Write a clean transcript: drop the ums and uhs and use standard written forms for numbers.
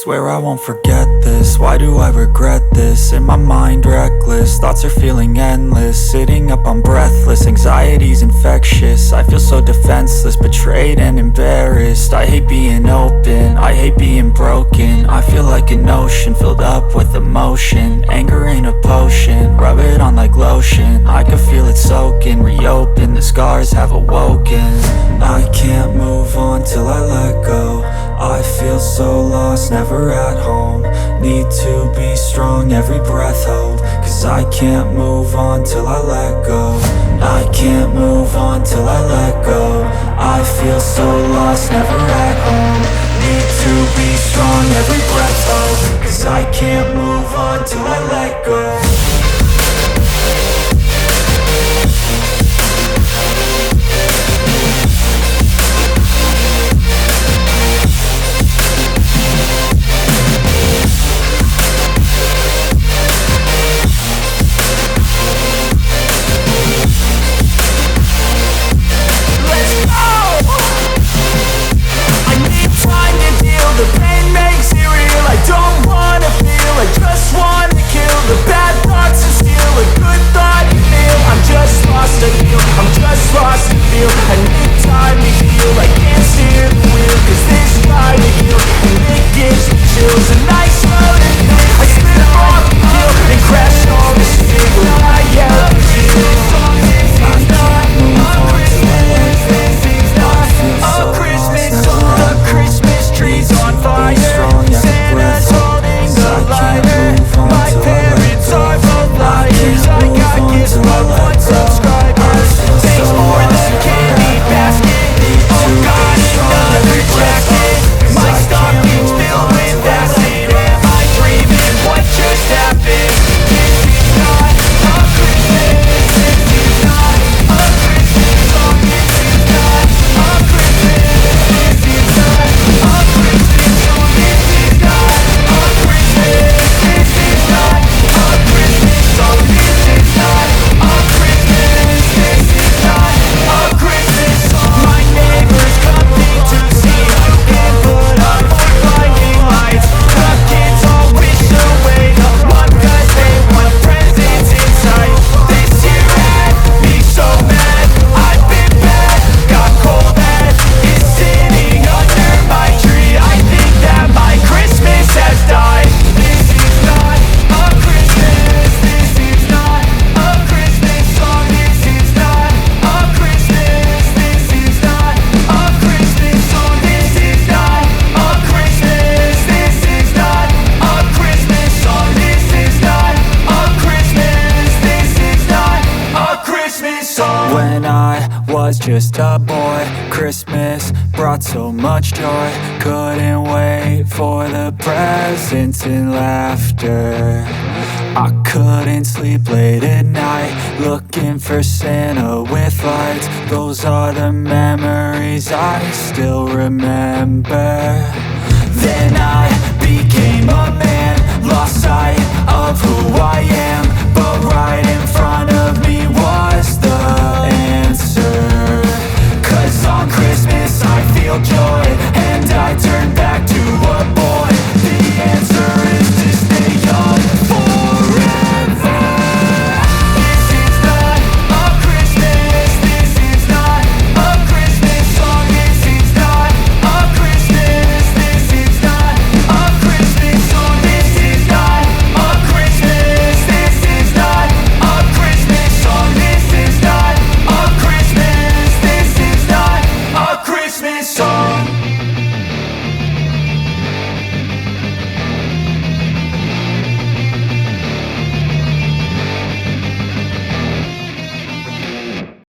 swear I won't forget this. Why do I regret this? In my mind reckless, thoughts are feeling endless. Sitting up I'm breathless, anxiety's infectious. I feel so defenseless, betrayed and embarrassed. I hate being open, I hate being broken. I feel like an ocean filled up with emotion. Anger ain't a potion, rub it on like lotion. I can feel it soaking, reopen, the scars have awoken. I can't move on till I let go. I feel so lost, never at home. Need to be strong, every breath hold. Cause I can't move on till I let go. I can't move on till I let go. I feel so lost, never at home. Need to be strong, every breath hold. Cause I can't move on till I let go. The pain makes it real, I don't wanna feel, I just wanna kill the bad thoughts and steal a good thought and feel. I'm just lost to feel, I'm just lost to feel. I need time to heal, I can't steer the wheel. Cause this trying to heal, and it gives me chills. A nice road and thing, I slip off the hill and crash on the steel. When I yell at you, this is not a Christmas, this is not a Christmas song. The Christmas trees on fire, Santa's holding the lighter. My parents are both liars. I got gifts but one subscriber. Thanks for the candy basket. Oh God, another jacket. My stocking's filled with acid. Am I dreaming? What just happened? This is not a Christmas. This is not a Christmas song. This is not a Christmas. This is not a Christmas song. This is not a Christmas. This is not a Christmas song. This is not a Christmas. This is not a Christmas song. My neighbors coming to see who can put up for blinding lights. The kids all wish away the one cause they want presents inside. This year had me so mad. I've been bad, got cold that is sitting under my tree. I think that my Christmas has died. This is not a Christmas. This is not a Christmas song. This is not a Christmas. This is not a Christmas song. This is not a Christmas. This is not a Christmas song. This is not a Christmas. This is not a Christmas song. When I was just a boy, Christmas brought so much joy. Couldn't wait for the presents and laughter. I couldn't sleep late at night, looking for Santa with lights. Those are the memories I still remember. Then I